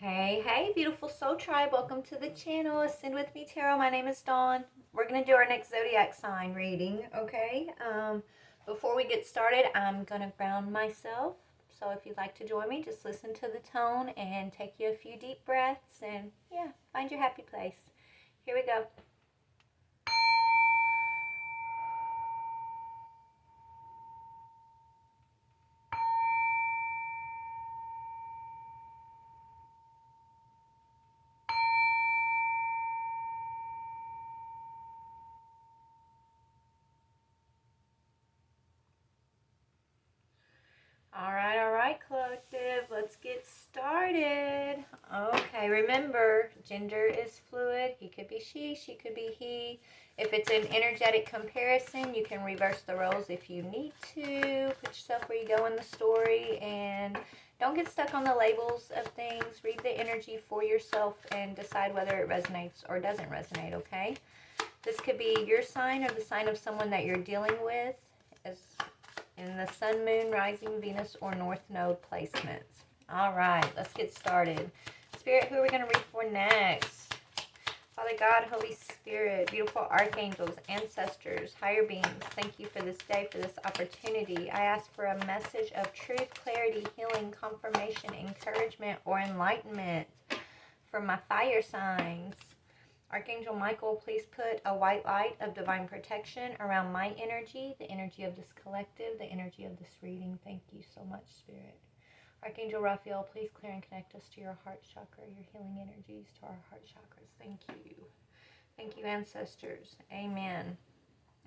Hey, beautiful soul tribe. Welcome to the channel. Ascend with me, Tarot. My name is Dawn. We're going to do our next zodiac sign reading, okay? Before we get started, I'm going to ground myself. So if you'd like to join me, just listen to the tone and take you a few deep breaths and, yeah, find your happy place. Here we go. All right, collective, let's get started. Okay, remember, gender is fluid. He could be she could be he. If it's an energetic comparison, you can reverse the roles if you need to. Put yourself where you go in the story and don't get stuck on the labels of things. Read the energy for yourself and decide whether it resonates or doesn't resonate, okay? This could be your sign or the sign of someone that you're dealing with. As in the sun, moon, rising, Venus, or north node placements. All right, let's get started. Spirit, who are we going to read for next? Father God, Holy Spirit, beautiful archangels, ancestors, higher beings, thank you for this day, for this opportunity. I ask for a message of truth, clarity, healing, confirmation, encouragement, or enlightenment for my fire signs. Archangel Michael, please put a white light of divine protection around my energy, the energy of this collective, the energy of this reading. Thank you so much, Spirit. Archangel Raphael, please clear and connect us to your heart chakra, your healing energies to our heart chakras. Thank you. Thank you, ancestors. Amen.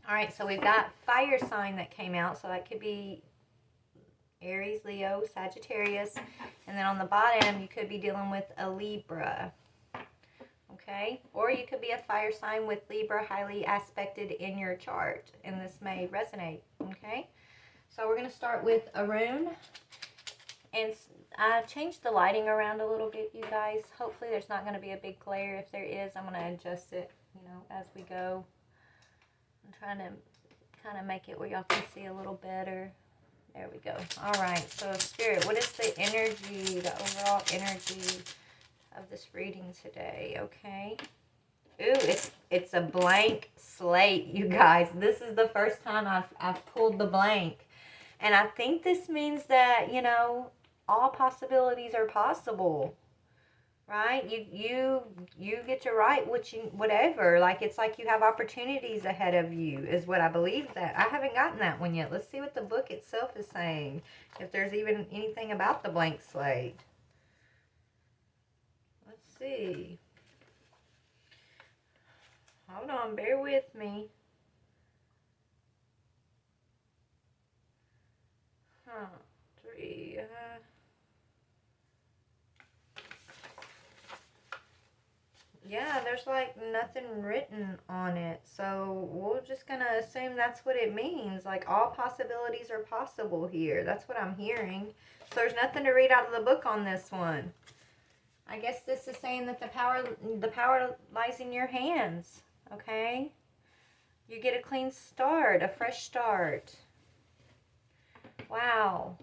All right, so we've got fire sign that came out, so that could be Aries, Leo, Sagittarius. And then on the bottom, you could be dealing with a Libra. Okay, or you could be a fire sign with Libra highly aspected in your chart, and this may resonate. Okay, so we're going to start with Arun, and I changed the lighting around a little bit, you guys. Hopefully there's not going to be a big glare. If there is, I'm going to adjust it, as we go. I'm trying to kind of make it where y'all can see a little better. There we go. All right, so Spirit, what is the energy, the overall energy of this reading today? Okay. Ooh, it's a blank slate, you guys. This is the first time I've pulled the blank. And I think this means that, all possibilities are possible. Right? You get to write whatever. Like, it's like you have opportunities ahead of you, is what I believe that. I haven't gotten that one yet. Let's see what the book itself is saying. If there's even anything about the blank slate. Let's see. Hold on, bear with me. Three. Yeah, there's like nothing written on it. So we're just going to assume that's what it means. Like, all possibilities are possible here. That's what I'm hearing. So there's nothing to read out of the book on this one. I guess this is saying that the power lies in your hands. Okay? You get a clean start, a fresh start. Wow.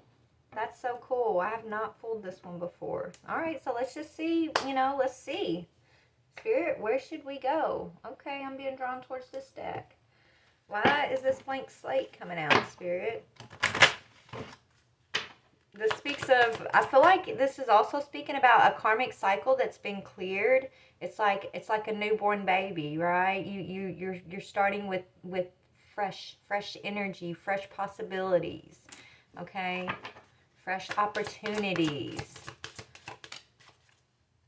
That's so cool. I have not pulled this one before. All right, so let's just see, let's see. Spirit, where should we go? Okay, I'm being drawn towards this deck. Why is this blank slate coming out, Spirit? This speaks of, I feel like this is also speaking about a karmic cycle that's been cleared. It's like a newborn baby, right? You're starting with fresh energy, fresh possibilities. Okay? Fresh opportunities.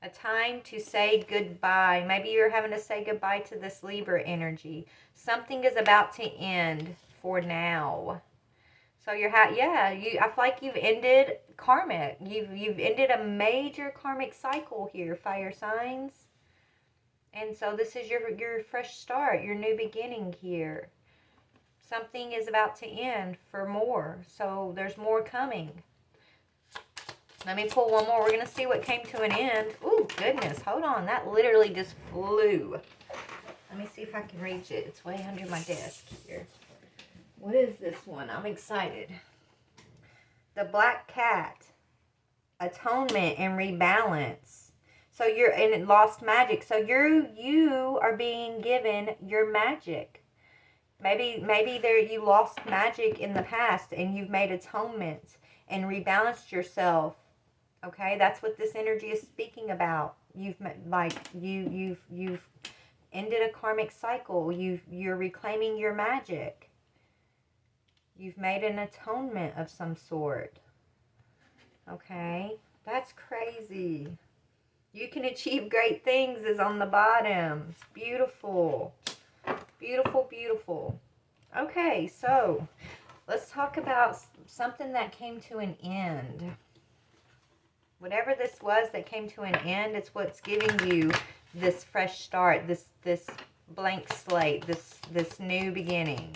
A time to say goodbye. Maybe you're having to say goodbye to this Libra energy. Something is about to end for now. So I feel like you've ended karmic. You've ended a major karmic cycle here, fire signs. And so this is your fresh start, your new beginning here. Something is about to end for more. So there's more coming. Let me pull one more. We're going to see what came to an end. Ooh, goodness. Hold on. That literally just flew. Let me see if I can reach it. It's way under my desk here. What is this one? I'm excited. The Black Cat. Atonement and rebalance. So you're in lost magic. So you are being given your magic. Maybe there you lost magic in the past and you've made atonement and rebalanced yourself. Okay, that's what this energy is speaking about. You've ended a karmic cycle. You're reclaiming your magic. You've made an atonement of some sort. Okay, that's crazy. You can achieve great things is on the bottom. It's beautiful. Beautiful, beautiful. Okay, so let's talk about something that came to an end. Whatever this was that came to an end, it's what's giving you this fresh start, this blank slate, this new beginning.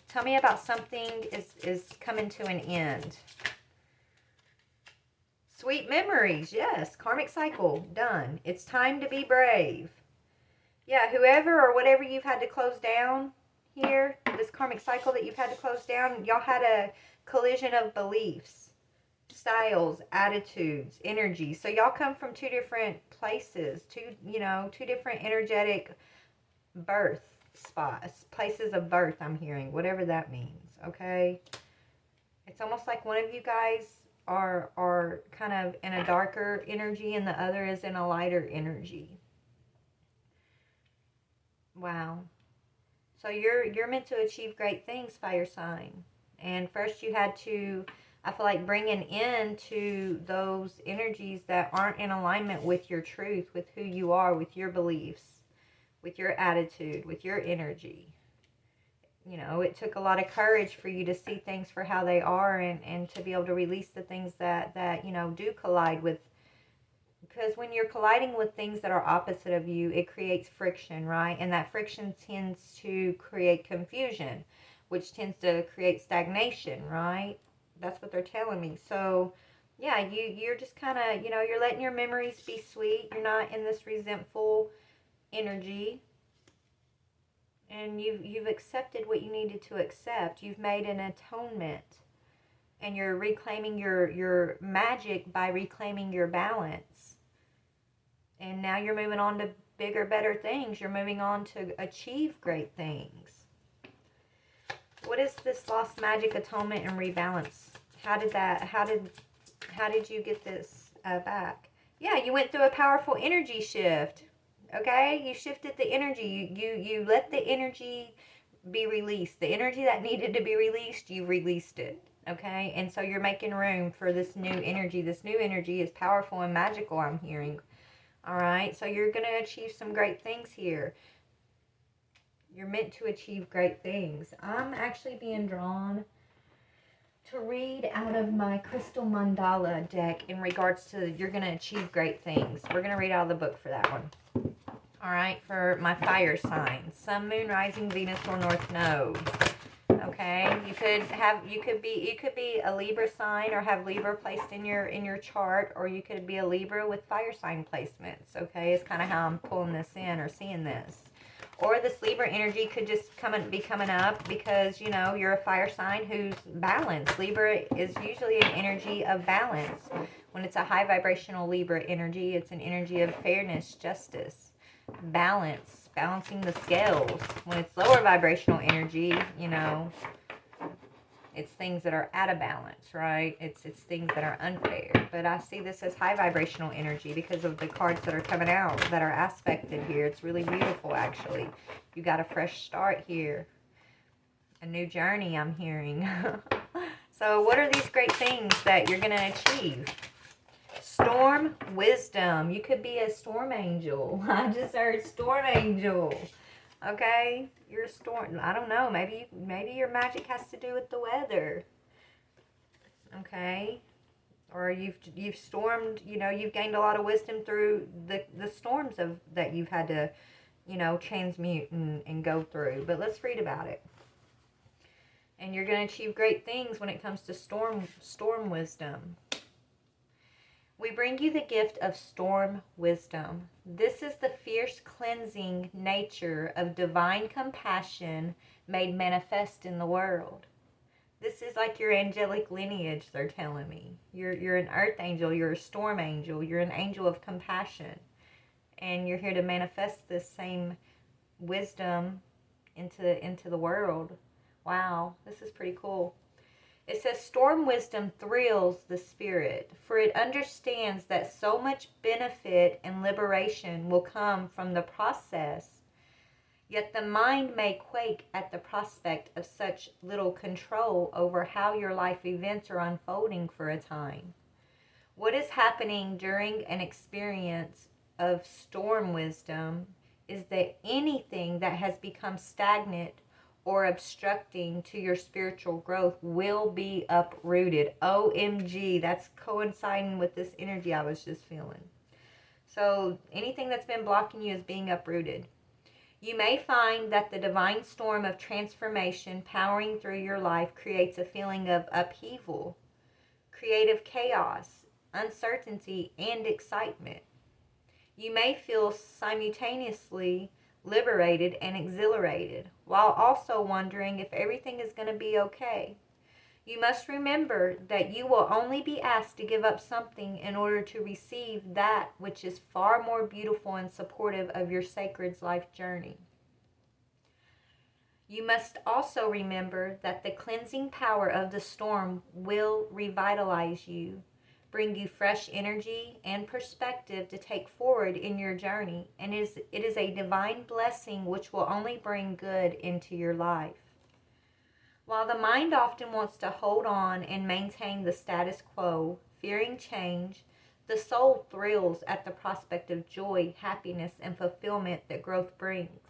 Tell me about something is coming to an end. Sweet memories, yes. Karmic cycle, done. It's time to be brave. Yeah, whoever or whatever you've had to close down here, this karmic cycle that you've had to close down, y'all had a collision of beliefs, styles, attitudes, energy. So y'all come from two different places, two different energetic birth spots, places of birth, I'm hearing, whatever that means, okay? It's almost like one of you guys are kind of in a darker energy and the other is in a lighter energy. Wow. So you're meant to achieve great things, fire sign. And first you had to, I feel like, bring an end to those energies that aren't in alignment with your truth, with who you are, with your beliefs, with your attitude, with your energy. You know, it took a lot of courage for you to see things for how they are and to be able to release the things that you know, do collide with. Because when you're colliding with things that are opposite of you, it creates friction, right? And that friction tends to create confusion, which tends to create stagnation, right? That's what they're telling me. So, yeah, you're just kind of, you know, you're letting your memories be sweet. You're not in this resentful energy. And you've accepted what you needed to accept. You've made an atonement. And you're reclaiming your magic by reclaiming your balance. And now you're moving on to bigger, better things. You're moving on to achieve great things. What is this lost magic, atonement, and rebalance? How did you get this back? Yeah, you went through a powerful energy shift. Okay, you shifted the energy. You let the energy be released. The energy that needed to be released, you released it. Okay, and so you're making room for this new energy. This new energy is powerful and magical, I'm hearing. All right, so you're going to achieve some great things here. You're meant to achieve great things. I'm actually being drawn to read out of my Crystal Mandala deck in regards to you're going to achieve great things. We're going to read out of the book for that one. All right, for my fire sign, Sun, Moon, Rising, Venus, or North Node. Okay, you could be a Libra sign or have Libra placed in your chart, or you could be a Libra with fire sign placements. Okay, it's kind of how I'm pulling this in or seeing this. Or this Libra energy could just be coming up because, you know, you're a fire sign who's balanced. Libra is usually an energy of balance. When it's a high vibrational Libra energy, it's an energy of fairness, justice, balance, balancing the scales. When it's lower vibrational energy, you know, it's things that are out of balance, right? It's things that are unfair. But I see this as high vibrational energy because of the cards that are coming out that are aspected here. It's really beautiful, actually. You got a fresh start here. A new journey, I'm hearing. So what are these great things that you're going to achieve? Storm wisdom. You could be a storm angel. I just heard storm angel. Okay, you're a storm. I don't know. Maybe your magic has to do with the weather. Okay, or you've stormed. You know, you've gained a lot of wisdom through the storms that you've had to, you know, transmute and go through. But let's read about it. And you're going to achieve great things when it comes to storm wisdom. We bring you the gift of storm wisdom. This is the fierce cleansing nature of divine compassion made manifest in the world. This is like your angelic lineage, they're telling me. You're an earth angel, you're a storm angel, you're an angel of compassion. and you're here to manifest this same wisdom into the world. Wow, this is pretty cool. It says, storm wisdom thrills the spirit, for it understands that so much benefit and liberation will come from the process, yet the mind may quake at the prospect of such little control over how your life events are unfolding for a time. What is happening during an experience of storm wisdom is that anything that has become stagnant or obstructing to your spiritual growth will be uprooted. OMG, that's coinciding with this energy I was just feeling. So anything that's been blocking you is being uprooted. You may find that the divine storm of transformation powering through your life creates a feeling of upheaval, creative chaos, uncertainty, and excitement. You may feel simultaneously liberated and exhilarated, while also wondering if everything is going to be okay. You must remember that you will only be asked to give up something in order to receive that which is far more beautiful and supportive of your sacred life journey. You must also remember that the cleansing power of the storm will revitalize you, bring you fresh energy and perspective to take forward in your journey, and it is a divine blessing which will only bring good into your life. While the mind often wants to hold on and maintain the status quo, fearing change, the soul thrills at the prospect of joy, happiness, and fulfillment that growth brings.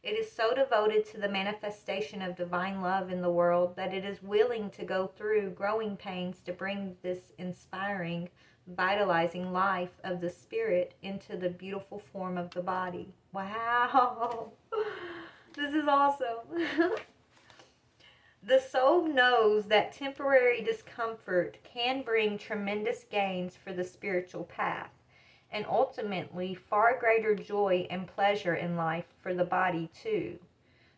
It is so devoted to the manifestation of divine love in the world that it is willing to go through growing pains to bring this inspiring, vitalizing life of the spirit into the beautiful form of the body. Wow! This is awesome! The soul knows that temporary discomfort can bring tremendous gains for the spiritual path, and ultimately far greater joy and pleasure in life for the body too.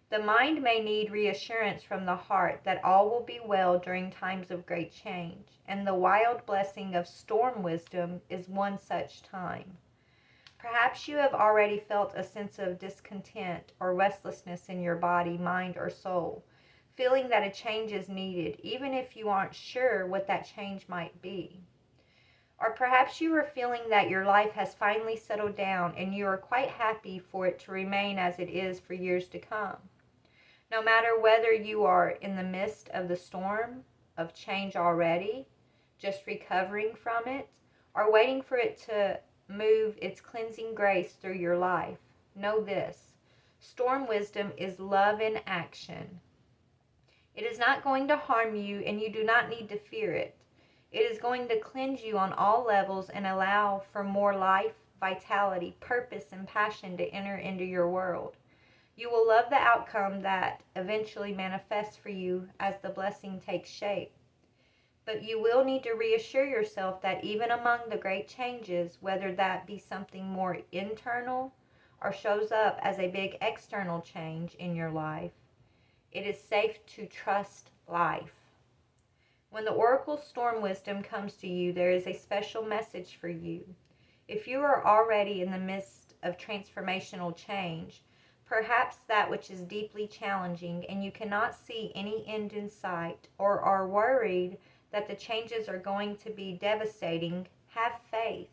The mind may need reassurance from the heart that all will be well during times of great change, and the wild blessing of storm wisdom is one such time. Perhaps you have already felt a sense of discontent or restlessness in your body, mind, or soul, feeling that a change is needed, even if you aren't sure what that change might be. Or perhaps you are feeling that your life has finally settled down and you are quite happy for it to remain as it is for years to come. No matter whether you are in the midst of the storm of change already, just recovering from it, or waiting for it to move its cleansing grace through your life, know this: storm wisdom is love in action. It is not going to harm you, and you do not need to fear it. It is going to cleanse you on all levels and allow for more life, vitality, purpose, and passion to enter into your world. You will love the outcome that eventually manifests for you as the blessing takes shape. But you will need to reassure yourself that even among the great changes, whether that be something more internal or shows up as a big external change in your life, it is safe to trust life. When the Oracle Storm Wisdom comes to you, there is a special message for you. If you are already in the midst of transformational change, perhaps that which is deeply challenging, and you cannot see any end in sight, or are worried that the changes are going to be devastating, have faith.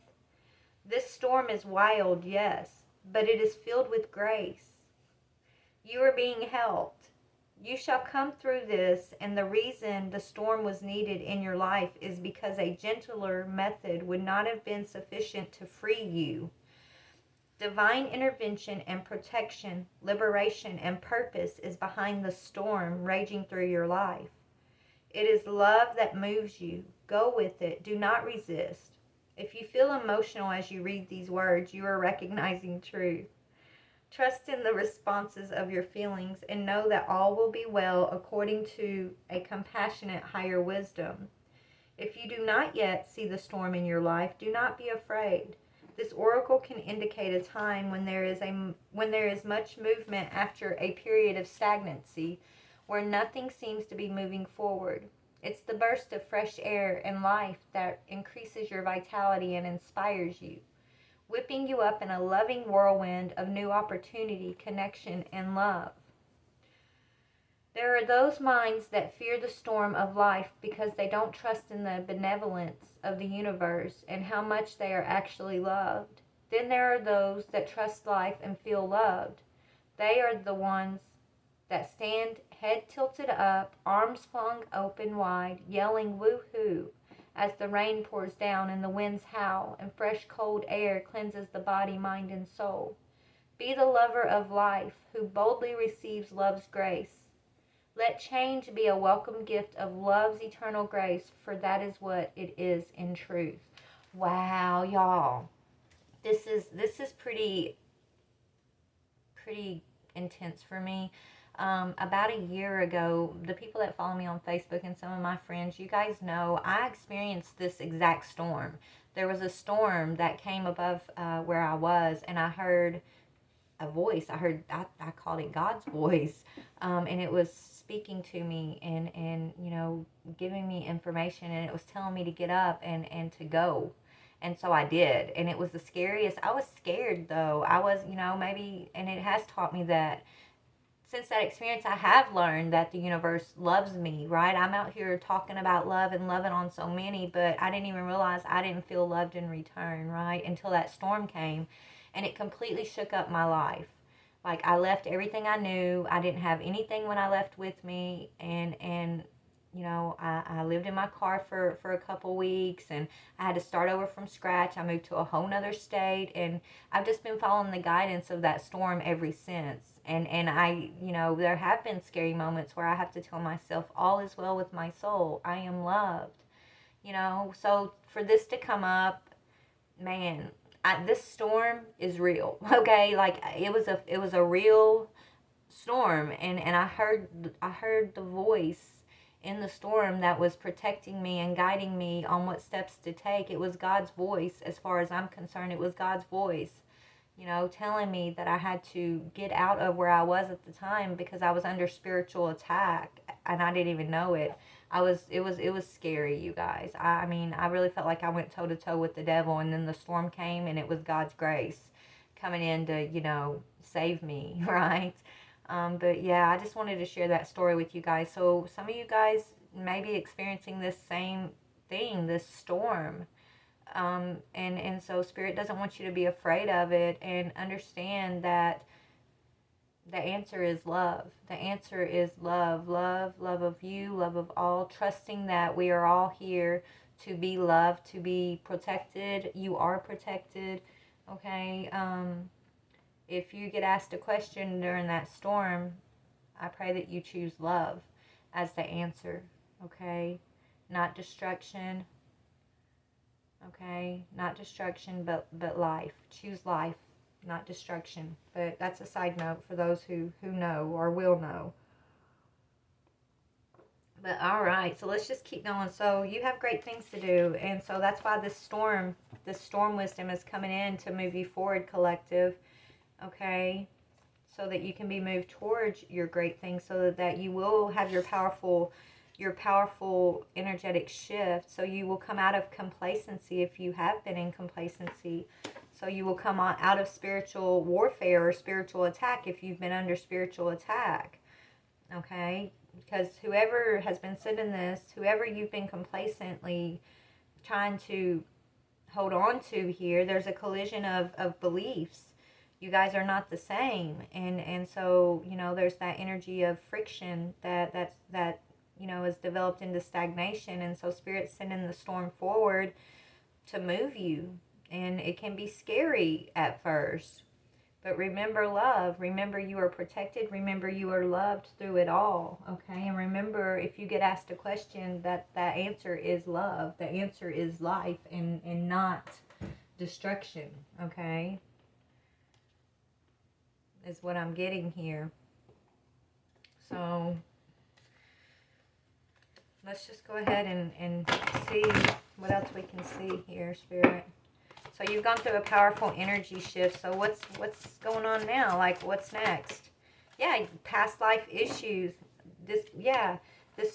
This storm is wild, yes, but it is filled with grace. You are being helped. You shall come through this, and the reason the storm was needed in your life is because a gentler method would not have been sufficient to free you. Divine intervention and protection, liberation, and purpose is behind the storm raging through your life. It is love that moves you. Go with it. Do not resist. If you feel emotional as you read these words, you are recognizing truth. Trust in the responses of your feelings and know that all will be well according to a compassionate higher wisdom. If you do not yet see the storm in your life, do not be afraid. This oracle can indicate a time when there is much movement after a period of stagnancy, where nothing seems to be moving forward. It's the burst of fresh air and life that increases your vitality and inspires you. whipping you up in a loving whirlwind of new opportunity, connection, and love. There are those minds that fear the storm of life because they don't trust in the benevolence of the universe and how much they are actually loved. Then there are those that trust life and feel loved. They are the ones that stand head tilted up, arms flung open wide, yelling woo-hoo as the rain pours down and the winds howl and fresh cold air cleanses the body, mind, and soul. Be the lover of life who boldly receives love's grace. Let change be a welcome gift of love's eternal grace, for that is what it is in truth. Wow, y'all. This is pretty intense for me. About a year ago, the people that follow me on Facebook and some of my friends, you guys know, I experienced this exact storm. There was a storm that came above where I was, and I heard a voice. I called it God's voice, and it was speaking to me and you know, giving me information, and it was telling me to get up and to go. And so I did, and it was the scariest. I was scared though. I was, you know, maybe, and it has taught me that since that experience, I have learned that the universe loves me, right? I'm out here talking about love and loving on so many, but I didn't even realize I didn't feel loved in return, right? Until that storm came, and it completely shook up my life. Like, I left everything I knew. I didn't have anything when I left with me, and you know, I lived in my car for a couple weeks, and I had to start over from scratch. I moved to a whole nother state, and I've just been following the guidance of that storm ever since. And I, you know, there have been scary moments where I have to tell myself, all is well with my soul. I am loved, you know. So for this to come up, man, this storm is real, okay? Like, it was a real storm, and I heard the voice in the storm that was protecting me and guiding me on what steps to take. It was God's voice. As far as I'm concerned, it was God's voice, you know, telling me that I had to get out of where I was at the time because I was under spiritual attack and I didn't even know it. It was scary, you guys. I mean, I really felt like I went toe to toe with the devil, and then the storm came, and it was God's grace coming in to, you know, save me, right? But yeah, I just wanted to share that story with you guys. So some of you guys may be experiencing this same thing, this storm. And so Spirit doesn't want you to be afraid of it, and understand that the answer is love. The answer is love. Love of you, love of all, trusting that we are all here to be loved, to be protected. You are protected, okay? If you get asked a question during that storm, I pray that you choose love as the answer, okay? Not destruction, okay? Not destruction, but life. Choose life, not destruction. But that's a side note for those who know or will know. But all right, so let's just keep going. So you have great things to do, and so that's why this storm wisdom is coming in to move you forward, collective, okay? So that you can be moved towards your great things, so that you will have your powerful energetic shift. So you will come out of complacency if you have been in complacency. So you will come out of spiritual warfare or spiritual attack if you've been under spiritual attack, okay? Because whoever has been sitting this, whoever you've been complacently trying to hold on to here, there's a collision of beliefs. You guys are not the same, and so, you know, there's that energy of friction that you know, is developed into stagnation. And so Spirit's sending the storm forward to move you, and it can be scary at first, but remember love. Remember you are protected. Remember you are loved through it all, okay? And remember, if you get asked a question, that answer is love. The answer is life, and not destruction, okay? Is what I'm getting here. So let's just go ahead and see what else we can see here, Spirit. So you've gone through a powerful energy shift. So what's going on now? Like, what's next? Yeah, past life issues. This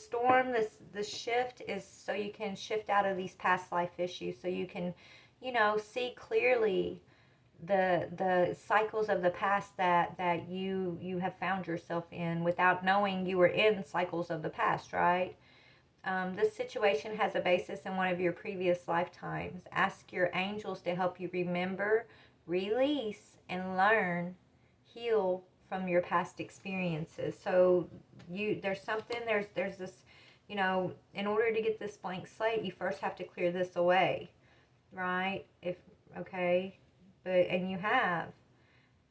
storm, this shift is so you can shift out of these past life issues. So you can, you know, see clearly the cycles of the past that you have found yourself in without knowing you were in cycles of the past, right? This situation has a basis in one of your previous lifetimes. Ask your angels to help you remember, release, and learn, heal from your past experiences. So there's this, in order to get this blank slate, you first have to clear this away, right? Okay, and you have.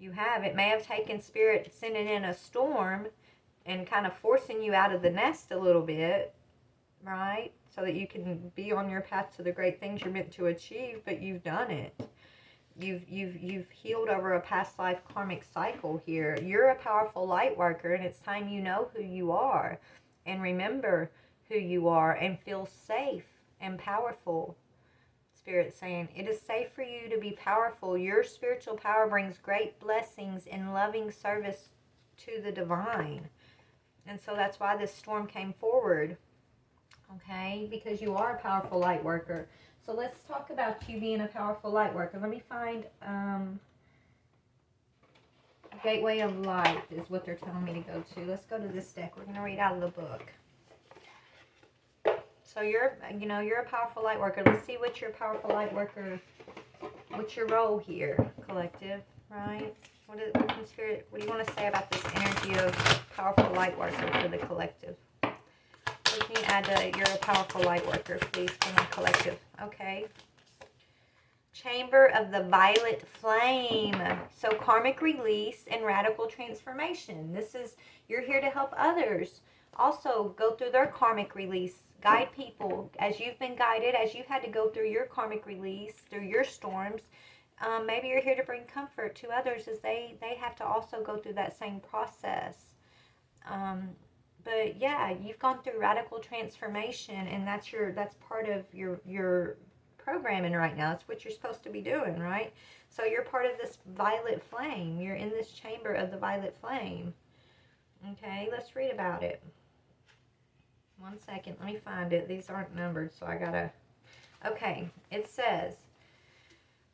It may have taken spirit sending in a storm and kind of forcing you out of the nest a little bit, right? So that you can be on your path to the great things you're meant to achieve, but you've done it. You've healed over a past life karmic cycle here. You're a powerful light worker, and it's time you know who you are and remember who you are and feel safe and powerful. Spirit saying it is safe for you to be powerful. Your spiritual power brings great blessings in loving service to the divine. And so that's why this storm came forward. Okay, because you are a powerful light worker. So let's talk about you being a powerful light worker. Let me find Gateway of Light is what they're telling me to go to. Let's go to this deck. We're going to read out of the book. So you're a powerful light worker. Let's see what your powerful light worker, what's your role here, collective, right? What do you want to say about this energy of powerful light worker for the collective? Let me add you're a powerful light worker, please, for my collective. Okay. Chamber of the Violet Flame. So karmic release and radical transformation. You're here to help others also go through their karmic release. Guide people as you've been guided, as you've had to go through your karmic release, through your storms. Maybe you're here to bring comfort to others as they have to also go through that same process. But yeah, you've gone through radical transformation, and that's part of your programming right now. It's what you're supposed to be doing, right? So you're part of this violet flame. You're in this chamber of the violet flame. Okay, let's read about it. One second, let me find it. These aren't numbered, so I gotta... Okay, it says,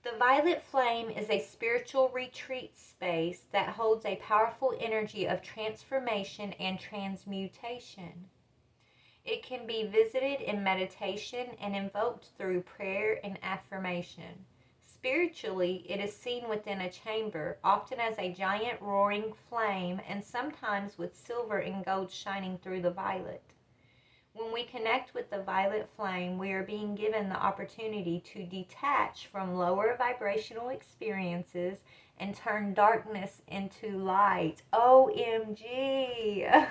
the violet flame is a spiritual retreat space that holds a powerful energy of transformation and transmutation. It can be visited in meditation and invoked through prayer and affirmation. Spiritually, it is seen within a chamber, often as a giant roaring flame and sometimes with silver and gold shining through the violet. When we connect with the violet flame, we are being given the opportunity to detach from lower vibrational experiences and turn darkness into light. OMG!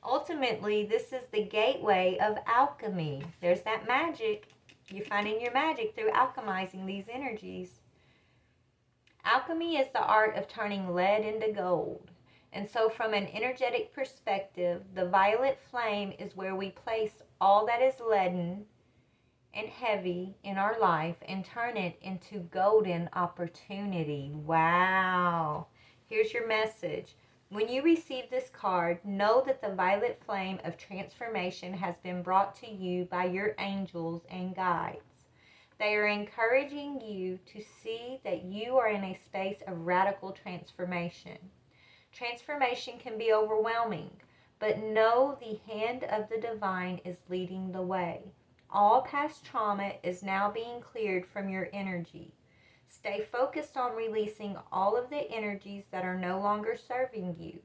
Ultimately, this is the gateway of alchemy. There's that magic. You're finding your magic through alchemizing these energies. Alchemy is the art of turning lead into gold. And so from an energetic perspective, the violet flame is where we place all that is leaden and heavy in our life and turn it into golden opportunity. Wow. Here's your message. When you receive this card, know that the violet flame of transformation has been brought to you by your angels and guides. They are encouraging you to see that you are in a space of radical transformation. Transformation can be overwhelming, but know the hand of the divine is leading the way. All past trauma is now being cleared from your energy. Stay focused on releasing all of the energies that are no longer serving you.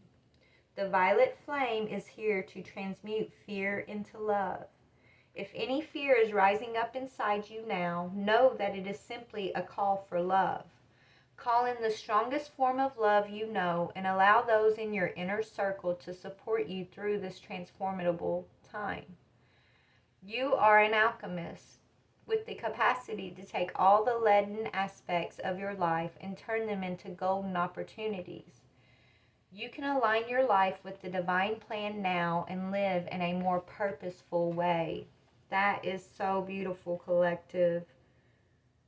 The violet flame is here to transmute fear into love. If any fear is rising up inside you now, know that it is simply a call for love. Call in the strongest form of love you know and allow those in your inner circle to support you through this transformable time. You are an alchemist with the capacity to take all the leaden aspects of your life and turn them into golden opportunities. You can align your life with the divine plan now and live in a more purposeful way. That is so beautiful, collective.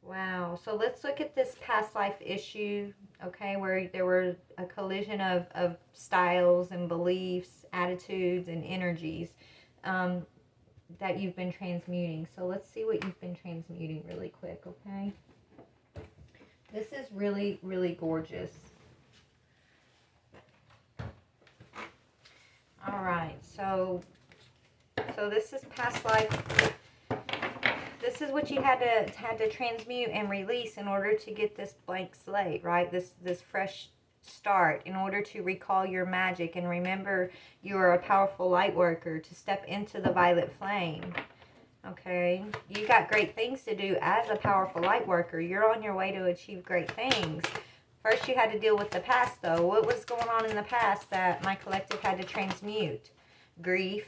Wow. So let's look at this past life issue, okay, where there were a collision of styles and beliefs, attitudes, and energies that you've been transmuting. So let's see what you've been transmuting really quick, okay? This is really, really gorgeous. All right, so this is past life. This is what you had to transmute and release in order to get this blank slate, right? This fresh start, in order to recall your magic and remember you are a powerful light worker, to step into the violet flame. Okay, you got great things to do as a powerful light worker. You're on your way to achieve great things. First, you had to deal with the past, though. What was going on in the past that my collective had to transmute? Grief.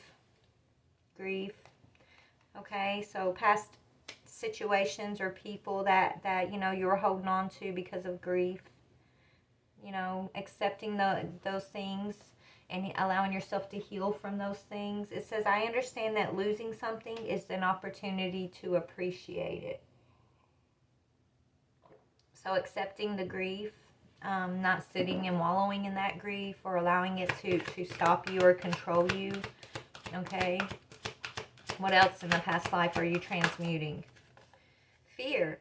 Okay, so past situations or people that you know, you were holding on to because of grief. You know, accepting those things and allowing yourself to heal from those things. It says, I understand that losing something is an opportunity to appreciate it. So accepting the grief, not sitting and wallowing in that grief or allowing it to stop you or control you. Okay. What else in the past life are you transmuting? Fear.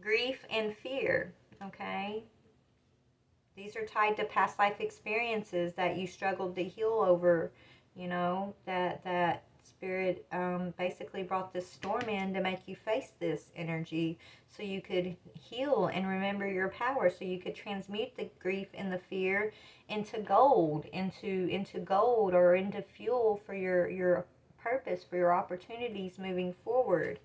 Grief and fear. Okay. These are tied to past life experiences that you struggled to heal over. You know, that spirit basically brought this storm in to make you face this energy so you could heal and remember your power, so you could transmute the grief and the fear into gold, into gold, or into fuel for your purpose, for your opportunities moving forward.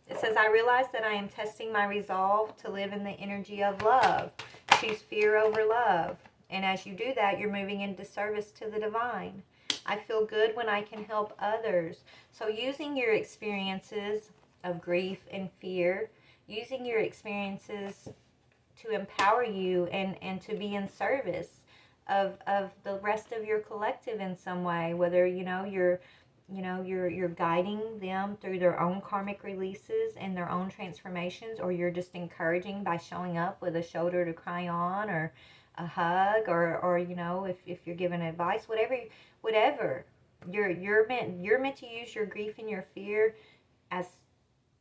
It says, I realize that I am testing my resolve to live in the energy of love. Choose fear over love. And as you do that, you're moving into service to the divine. I feel good when I can help others. So using your experiences of grief and fear, using your experiences to empower you and to be in service of the rest of your collective in some way, whether, you know, you're guiding them through their own karmic releases and their own transformations, or you're just encouraging by showing up with a shoulder to cry on, or a hug, or you know, if you're giving advice, whatever. You're meant to use your grief and your fear as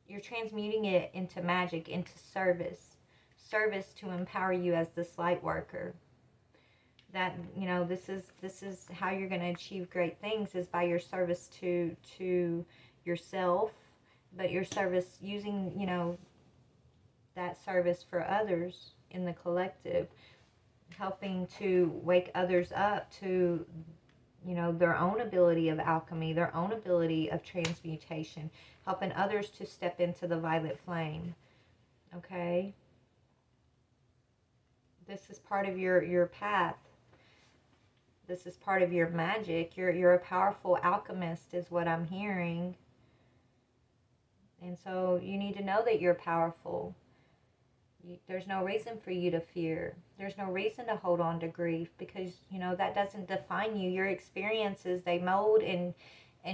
you're transmuting it into magic, into service to empower you as this light worker. That, you know, this is how you're going to achieve great things, is by your service to yourself, but your service using, you know, that service for others in the collective, helping to wake others up to, you know, their own ability of alchemy, their own ability of transmutation, helping others to step into the violet flame. Okay? This is part of your path. This is part of your magic. You're a powerful alchemist is what I'm hearing. And so you need to know that you're powerful. There's no reason for you to fear. There's no reason to hold on to grief, because, you know, that doesn't define you. Your experiences, they mold and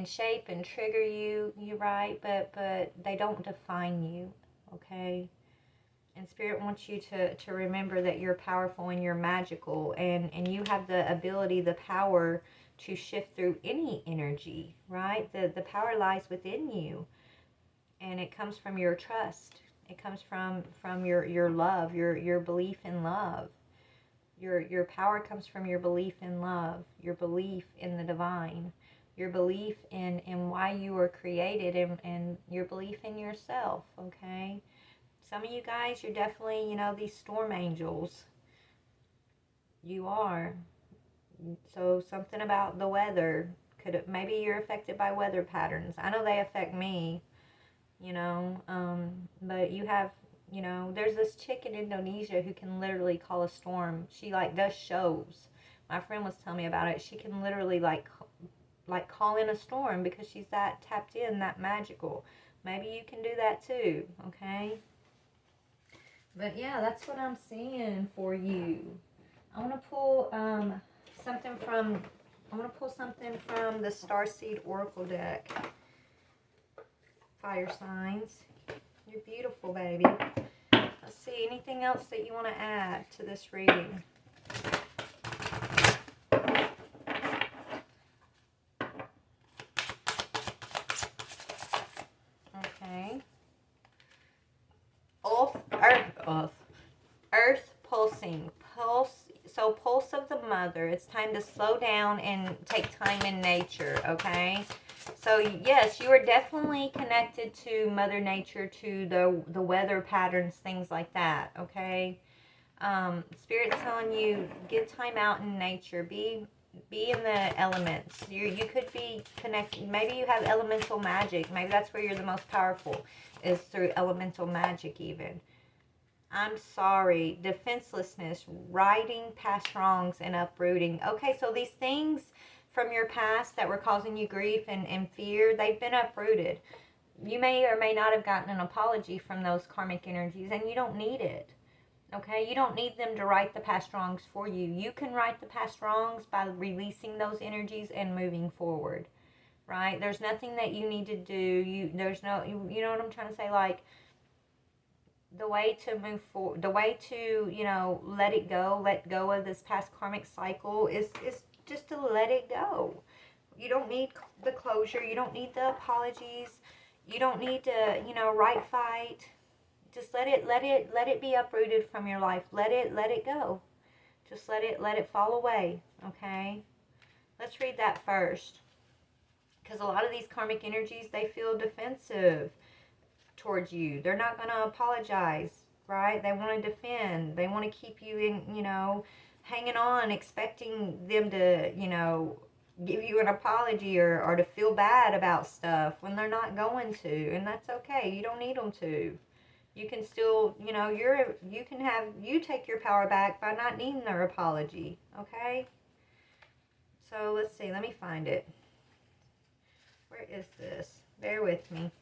shape and trigger you, right? But they don't define you, okay? And Spirit wants you to remember that you're powerful and you're magical, and you have the ability, the power to shift through any energy, right? The power lies within you, and it comes from your trust. It comes from your love, your belief in love. Your power comes from your belief in love, your belief in the divine, your belief in why you were created, and your belief in yourself, okay? Some of you guys, you're definitely, you know, these storm angels. You are. So something about the weather. Maybe you're affected by weather patterns. I know they affect me, you know. But you have, you know, there's this chick in Indonesia who can literally call a storm. She, like, does shows. My friend was telling me about it. She can literally, like call in a storm because she's that tapped in, that magical. Maybe you can do that too, okay? But yeah, that's what I'm seeing for you. I want to pull something from the Starseed Oracle deck. Fire signs. You're beautiful, baby. Let's see, anything else that you want to add to this reading? Okay. both. Earth pulsing. Pulse. So pulse of the mother. It's time to slow down and take time in nature, okay? So yes, you are definitely connected to Mother Nature, to the weather patterns, things like that, okay? Spirit's telling you, get time out in nature. Be in the elements. You could be connected. Maybe you have elemental magic. Maybe that's where you're the most powerful, is through elemental magic even. I'm sorry. Defenselessness, righting past wrongs, and uprooting. Okay, so these things from your past that were causing you grief and fear, they've been uprooted. You may or may not have gotten an apology from those karmic energies, and you don't need it. Okay, you don't need them to right the past wrongs for you. You can right the past wrongs by releasing those energies and moving forward, right? There's nothing that you need to do. There's no, you know what I'm trying to say? Like, the way to move forward, the way to, let go of this past karmic cycle is just to let it go. You don't need the closure. You don't need the apologies. You don't need to, right fight. Just let it be uprooted from your life. Let it go. Just let it fall away, okay? Let's read that first. Because a lot of these karmic energies, they feel defensive towards you. They're not going to apologize, right? They want to defend. They want to keep you in, hanging on, expecting them to, give you an apology or to feel bad about stuff when they're not going to. And that's okay. You don't need them to. You can still, you take your power back by not needing their apology, okay? So let's see, let me find it. Where is this? Bear with me.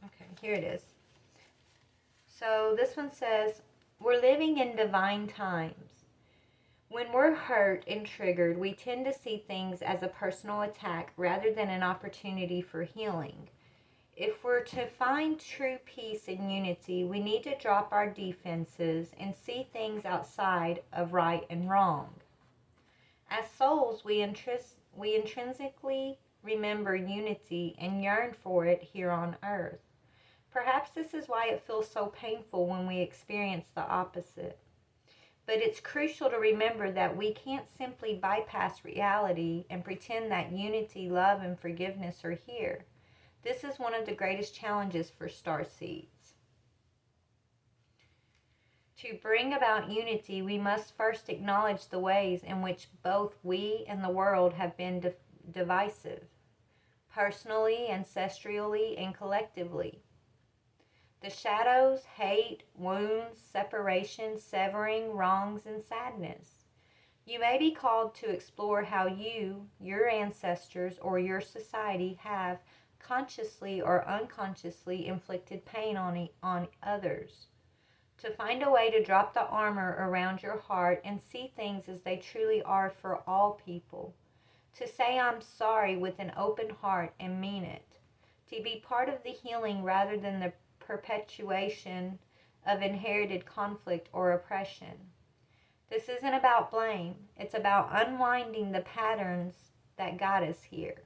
Okay, here it is. So this one says, we're living in divine times. When we're hurt and triggered, we tend to see things as a personal attack rather than an opportunity for healing. If we're to find true peace and unity, we need to drop our defenses and see things outside of right and wrong. As souls, we intrinsically remember unity and yearn for it here on earth. Perhaps this is why it feels so painful when we experience the opposite. But it's crucial to remember that we can't simply bypass reality and pretend that unity, love, and forgiveness are here. This is one of the greatest challenges for starseeds. To bring about unity, we must first acknowledge the ways in which both we and the world have been divisive, personally, ancestrally, and collectively. The shadows, hate, wounds, separation, severing, wrongs, and sadness. You may be called to explore how you, your ancestors, or your society have consciously or unconsciously inflicted pain on others. To find a way to drop the armor around your heart and see things as they truly are for all people. To say I'm sorry with an open heart and mean it. To be part of the healing rather than the perpetuation of inherited conflict or oppression. This isn't about blame. It's about unwinding the patterns that got us here.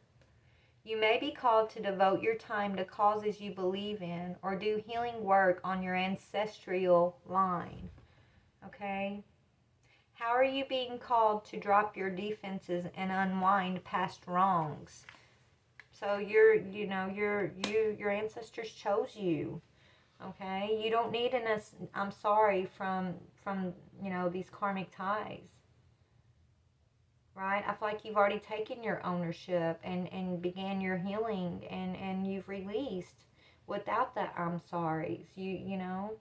You may be called to devote your time to causes you believe in or do healing work on your ancestral line. Okay? How are you being called to drop your defenses and unwind past wrongs? So your ancestors chose you. Okay, you don't need I'm sorry from these karmic ties, right? I feel like you've already taken your ownership and began your healing and you've released without the I'm sorries. You're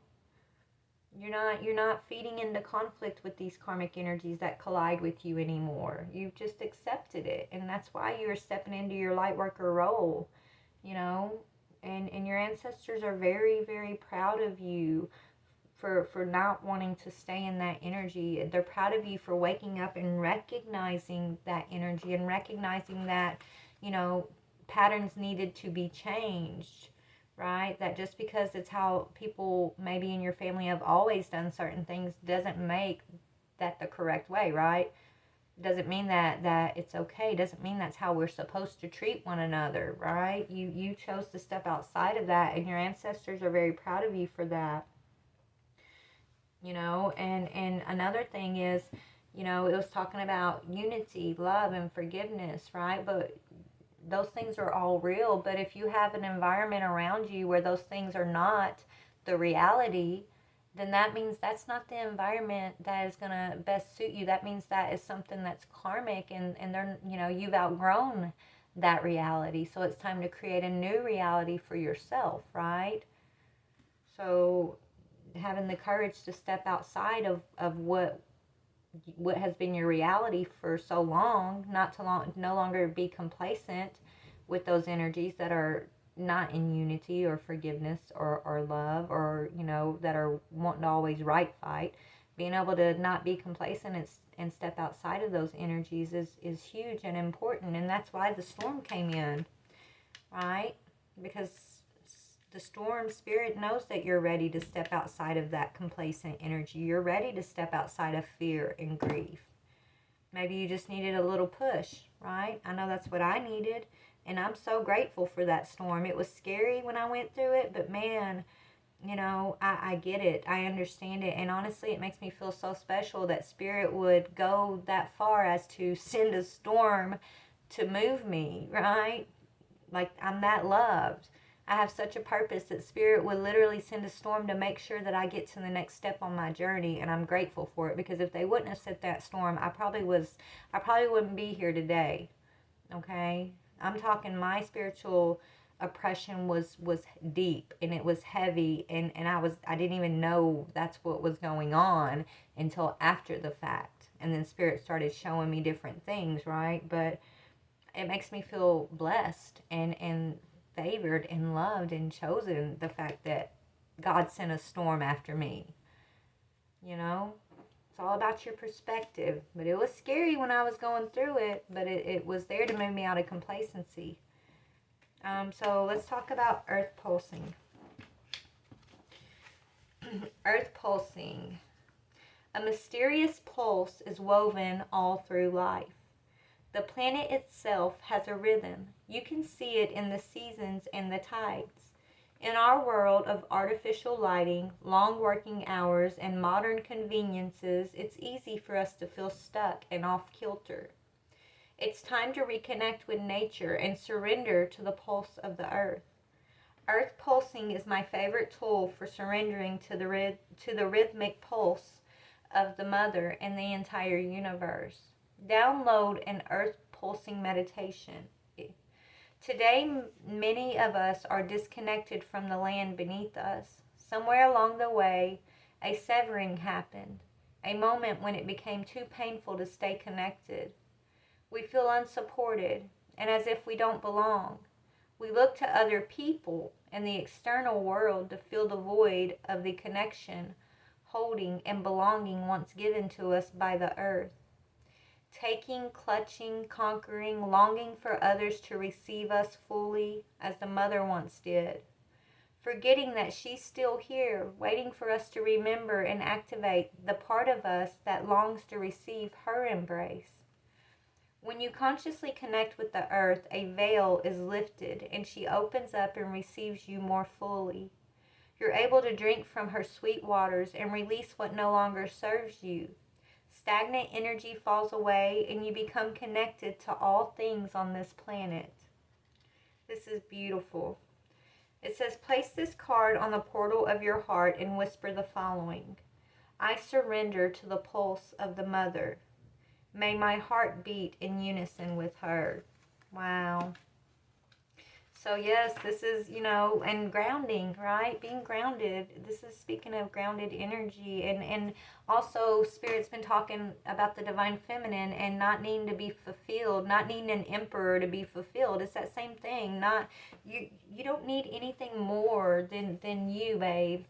not feeding into conflict with these karmic energies that collide with you anymore. You've just accepted it, and that's why you're stepping into your Lightworker role, And your ancestors are very, very proud of you for not wanting to stay in that energy. They're proud of you for waking up and recognizing that energy and recognizing that, patterns needed to be changed, right? That just because it's how people maybe in your family have always done certain things doesn't make that the correct way, right? Doesn't mean that it's okay. Doesn't mean that's how we're supposed to treat one another, right? You chose to step outside of that, and your ancestors are very proud of you for that. You know, and another thing is, you know, it was talking about unity, love, and forgiveness, right? But those things are all real. But if you have an environment around you where those things are not the reality, then that means that's not the environment that is going to best suit you. That means that is something that's karmic, and they're, you know, you've outgrown that reality. So it's time to create a new reality for yourself, right? So having the courage to step outside of what has been your reality for so long, no longer be complacent with those energies that are not in unity or forgiveness or love, or, you know, that are wanting to always right fight. Being able to not be complacent and step outside of those energies is huge and important. And that's why the storm came in, right? Because the storm spirit knows that you're ready to step outside of that complacent energy. You're ready to step outside of fear and grief. Maybe you just needed a little push, right? I know that's what I needed, and I'm so grateful for that storm. It was scary when I went through it, but man, you know, I get it. I understand it. And honestly, it makes me feel so special that spirit would go that far as to send a storm to move me, right? Like, I'm that loved. I have such a purpose that spirit would literally send a storm to make sure that I get to the next step on my journey, and I'm grateful for it, because if they wouldn't have sent that storm, I probably wouldn't be here today. Okay? I'm talking, my spiritual oppression was deep, and it was heavy, and I didn't even know that's what was going on until after the fact. And then spirit started showing me different things, right? But it makes me feel blessed and favored and loved and chosen, the fact that God sent a storm after me. You know, it's all about your perspective. But it was scary when I was going through it, but it was there to move me out of complacency. So let's talk about earth pulsing. Earth pulsing. A mysterious pulse is woven all through life. The planet itself has a rhythm. You can see it in the seasons and the tides. In our world of artificial lighting, long working hours, and modern conveniences, it's easy for us to feel stuck and off kilter. It's time to reconnect with nature and surrender to the pulse of the earth. Earth pulsing is my favorite tool for surrendering to the rhythmic pulse of the mother and the entire universe. Download an earth pulsing meditation. Today, many of us are disconnected from the land beneath us. Somewhere along the way, a severing happened, a moment when it became too painful to stay connected. We feel unsupported and as if we don't belong. We look to other people and the external world to fill the void of the connection, holding, and belonging once given to us by the earth. Taking, clutching, conquering, longing for others to receive us fully as the mother once did. Forgetting that she's still here, waiting for us to remember and activate the part of us that longs to receive her embrace. When you consciously connect with the earth, a veil is lifted and she opens up and receives you more fully. You're able to drink from her sweet waters and release what no longer serves you. Stagnant energy falls away and you become connected to all things on this planet. This is beautiful. It says, place this card on the portal of your heart and whisper the following. I surrender to the pulse of the mother. May my heart beat in unison with her. Wow. So yes, this is, you know, and grounding, right? Being grounded. This is speaking of grounded energy. And also Spirit's been talking about the divine feminine and not needing to be fulfilled, not needing an emperor to be fulfilled. It's that same thing. Not you don't need anything more than you, babe.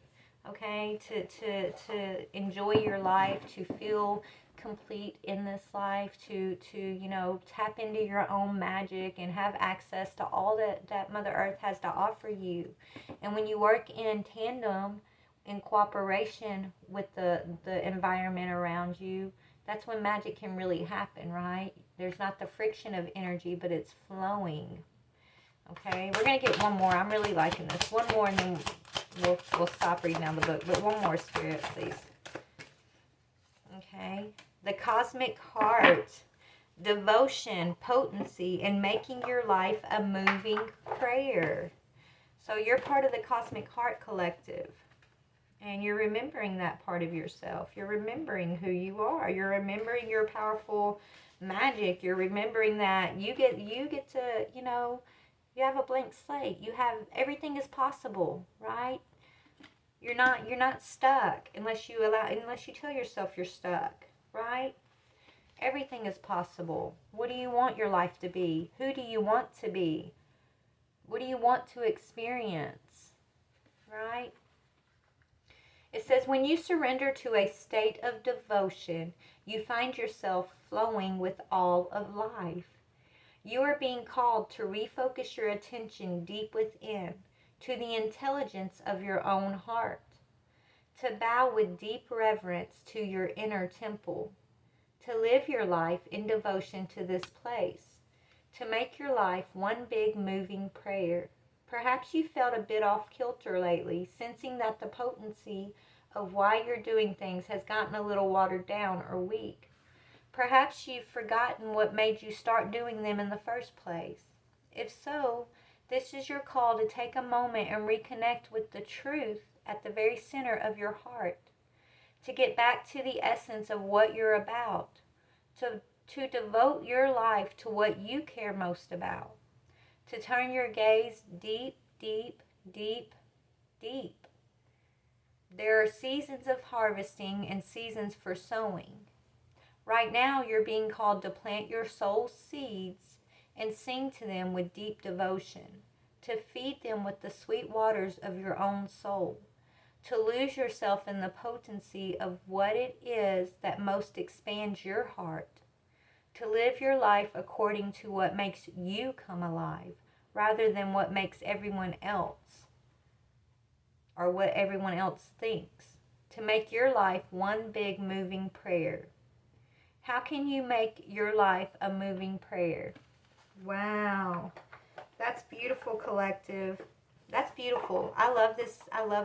Okay? To enjoy your life, to feel complete in this life, to you know, tap into your own magic and have access to all that Mother Earth has to offer you. And when you work in tandem, in cooperation with the environment around you, That's when magic can really happen, right? There's not the friction of energy, but it's flowing. Okay, we're going to get one more. I'm really liking this. One more, and then we'll stop reading out the book. But one more, Spirit, please. Okay. The cosmic heart. Devotion, potency, and making your life a moving prayer. So you're part of the Cosmic Heart Collective. And you're remembering that part of yourself. You're remembering who you are. You're remembering your powerful magic. You're remembering that you get to, you know, you have a blank slate. You have, everything is possible, right? You're not stuck unless you tell yourself you're stuck, right? Everything is possible. What do you want your life to be? Who do you want to be? What do you want to experience? Right? It says, when you surrender to a state of devotion, you find yourself flowing with all of life. You are being called to refocus your attention deep within, to the intelligence of your own heart, to bow with deep reverence to your inner temple, to live your life in devotion to this place, to make your life one big moving prayer. Perhaps you felt a bit off kilter lately, sensing that the potency of why you're doing things has gotten a little watered down or weak. Perhaps you've forgotten what made you start doing them in the first place. If so, this is your call to take a moment and reconnect with the truth at the very center of your heart, to get back to the essence of what you're about, to devote your life to what you care most about, to turn your gaze deep, deep, deep, deep. There are seasons of harvesting and seasons for sowing. Right now, you're being called to plant your soul's seeds and sing to them with deep devotion, to feed them with the sweet waters of your own soul, to lose yourself in the potency of what it is that most expands your heart, to live your life according to what makes you come alive, rather than what makes everyone else, or what everyone else thinks, to make your life one big moving prayer. How can you make your life a moving prayer? Wow. That's beautiful, collective. That's beautiful. I love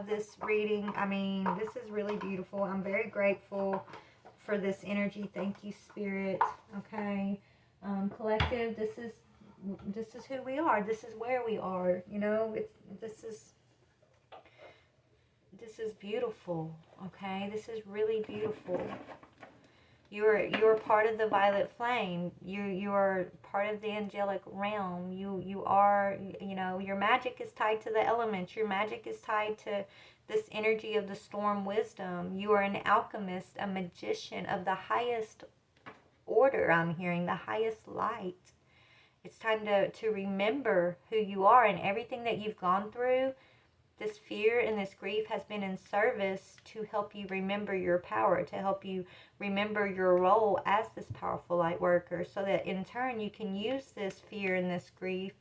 this reading. I mean, this is really beautiful. I'm very grateful for this energy. Thank you, Spirit. Okay. Collective, this is who we are. This is where we are. You know, this is beautiful. Okay? This is really beautiful. You're part of the violet flame. You are part of the angelic realm. You are, you know, your magic is tied to the elements. Your magic is tied to this energy of the storm wisdom. You are an alchemist, a magician of the highest order, I'm hearing, the highest light. It's time to remember who you are, and everything that you've gone through. This fear and this grief has been in service to help you remember your power, to help you remember your role as this powerful light worker, so that in turn you can use this fear and this grief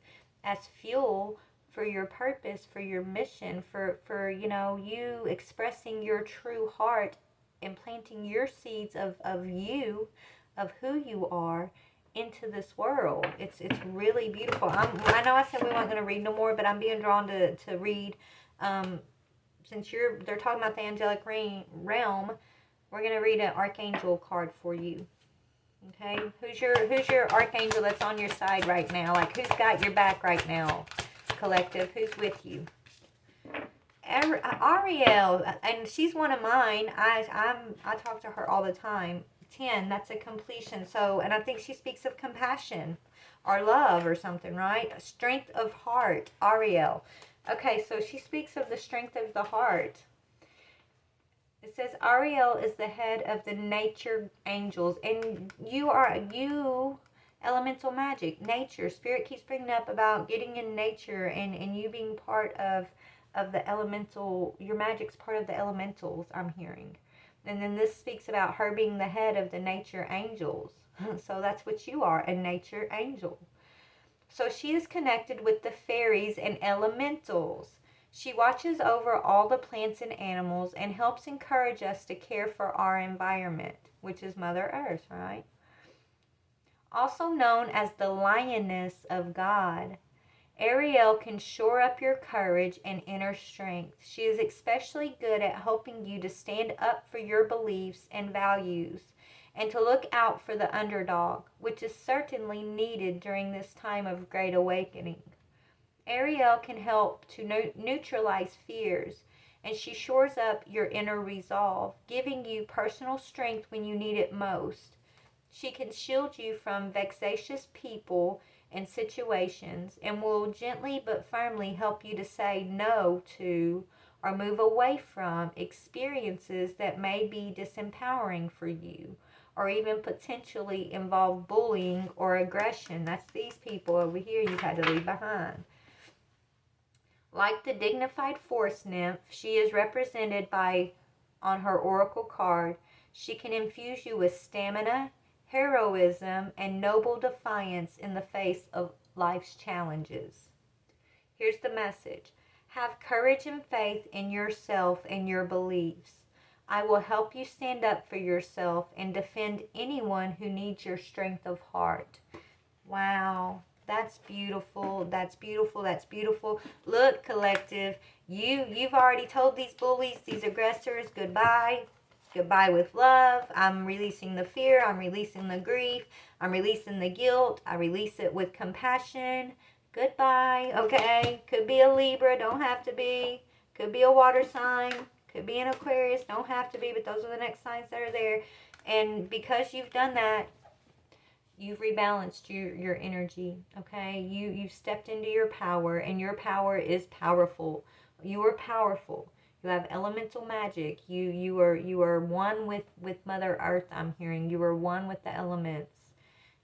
as fuel for your purpose, for your mission, for you know, you expressing your true heart and planting your seeds of you, of who you are, into this world. It's really beautiful. I know I said we weren't going to read no more, but I'm being drawn to read. Since they're talking about the angelic realm, we're going to read an archangel card for you. Okay, who's your archangel that's on your side right now? Like, who's got your back right now, collective? Who's with you? Ariel, and she's one of mine. I talk to her all the time. 10, that's a completion. So, and I think she speaks of compassion or love or something, right? Strength of heart, Ariel. Okay, so she speaks of the strength of the heart. It says Ariel is the head of the nature angels, and you elemental magic, nature. Spirit keeps bringing up about getting in nature and you being part of the elemental. Your magic's part of the elementals, I'm hearing. And then this speaks about her being the head of the nature angels. So that's what you are, a nature angel. So she is connected with the fairies and elementals. She watches over all the plants and animals and helps encourage us to care for our environment. which is Mother Earth, right? Also known as the Lioness of God, Ariel can shore up your courage and inner strength. She is especially good at helping you to stand up for your beliefs and values and to look out for the underdog, which is certainly needed during this time of great awakening. Ariel can help to neutralize fears, and she shores up your inner resolve, giving you personal strength when you need it most. She can shield you from vexatious people and situations and will gently but firmly help you to say no to or move away from experiences that may be disempowering for you or even potentially involve bullying or aggression. That's these people over here you've had to leave behind. Like the dignified forest nymph, she is represented by, on her oracle card, she can infuse you with stamina, heroism, and noble defiance in the face of life's challenges. Here's the message. Have courage and faith in yourself and your beliefs. I will help you stand up for yourself and defend anyone who needs your strength of heart. Wow. That's beautiful. That's beautiful. That's beautiful. Look, collective, you've already told these bullies, these aggressors, goodbye. Goodbye with love. I'm releasing the fear. I'm releasing the grief. I'm releasing the guilt. I release it with compassion. Goodbye. Okay. Could be a Libra. Don't have to be. Could be a water sign. Could be an Aquarius. Don't have to be. But those are the next signs that are there. And because you've done that, you've rebalanced your energy, okay? You've stepped into your power, and your power is powerful. You are powerful. You have elemental magic. You are one with Mother Earth, I'm hearing. You are one with the elements.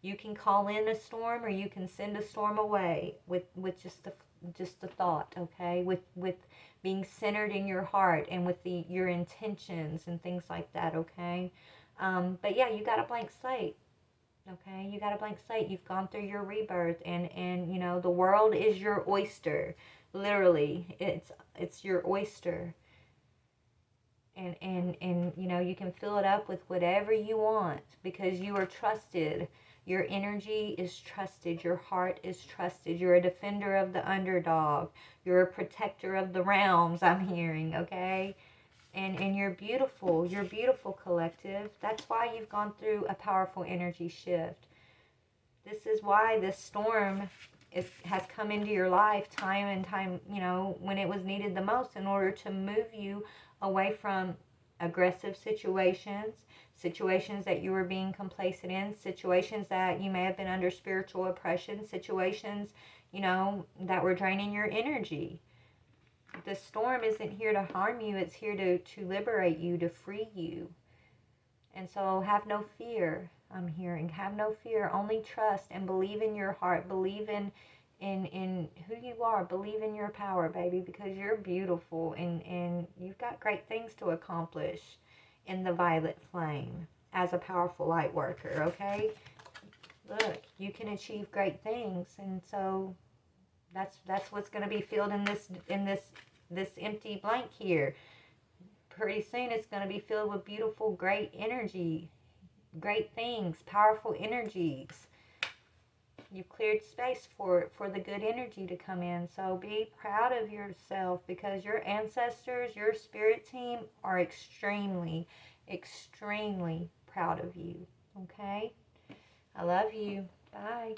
You can call in a storm, or you can send a storm away with just the thought, okay? With being centered in your heart and with your intentions and things like that, okay? But yeah, you got a blank slate. Okay, you got a blank slate. You've gone through your rebirth, and you know the world is your oyster. Literally, it's your oyster. And you know you can fill it up with whatever you want because you are trusted. Your energy is trusted. Your heart is trusted. You're a defender of the underdog. You're a protector of the realms, I'm hearing, okay? And you're beautiful. You're beautiful, collective. That's why you've gone through a powerful energy shift. This is why this storm has come into your life time and time, you know, when it was needed the most in order to move you away from aggressive situations that you were being complacent in, situations that you may have been under spiritual oppression, situations, you know, that were draining your energy. The storm isn't here to harm you. It's here to liberate you, to free you. And so have no fear, I'm hearing. Have no fear. Only trust and believe in your heart. Believe in who you are. Believe in your power, baby, because you're beautiful and you've got great things to accomplish in the violet flame as a powerful light worker, okay? Look, you can achieve great things, and so that's what's going to be filled in this empty blank here. Pretty soon it's going to be filled with beautiful, great energy, great things, powerful energies. You've cleared space for the good energy to come in. So be proud of yourself because your ancestors, your spirit team are extremely, extremely proud of you. Okay? I love you. Bye.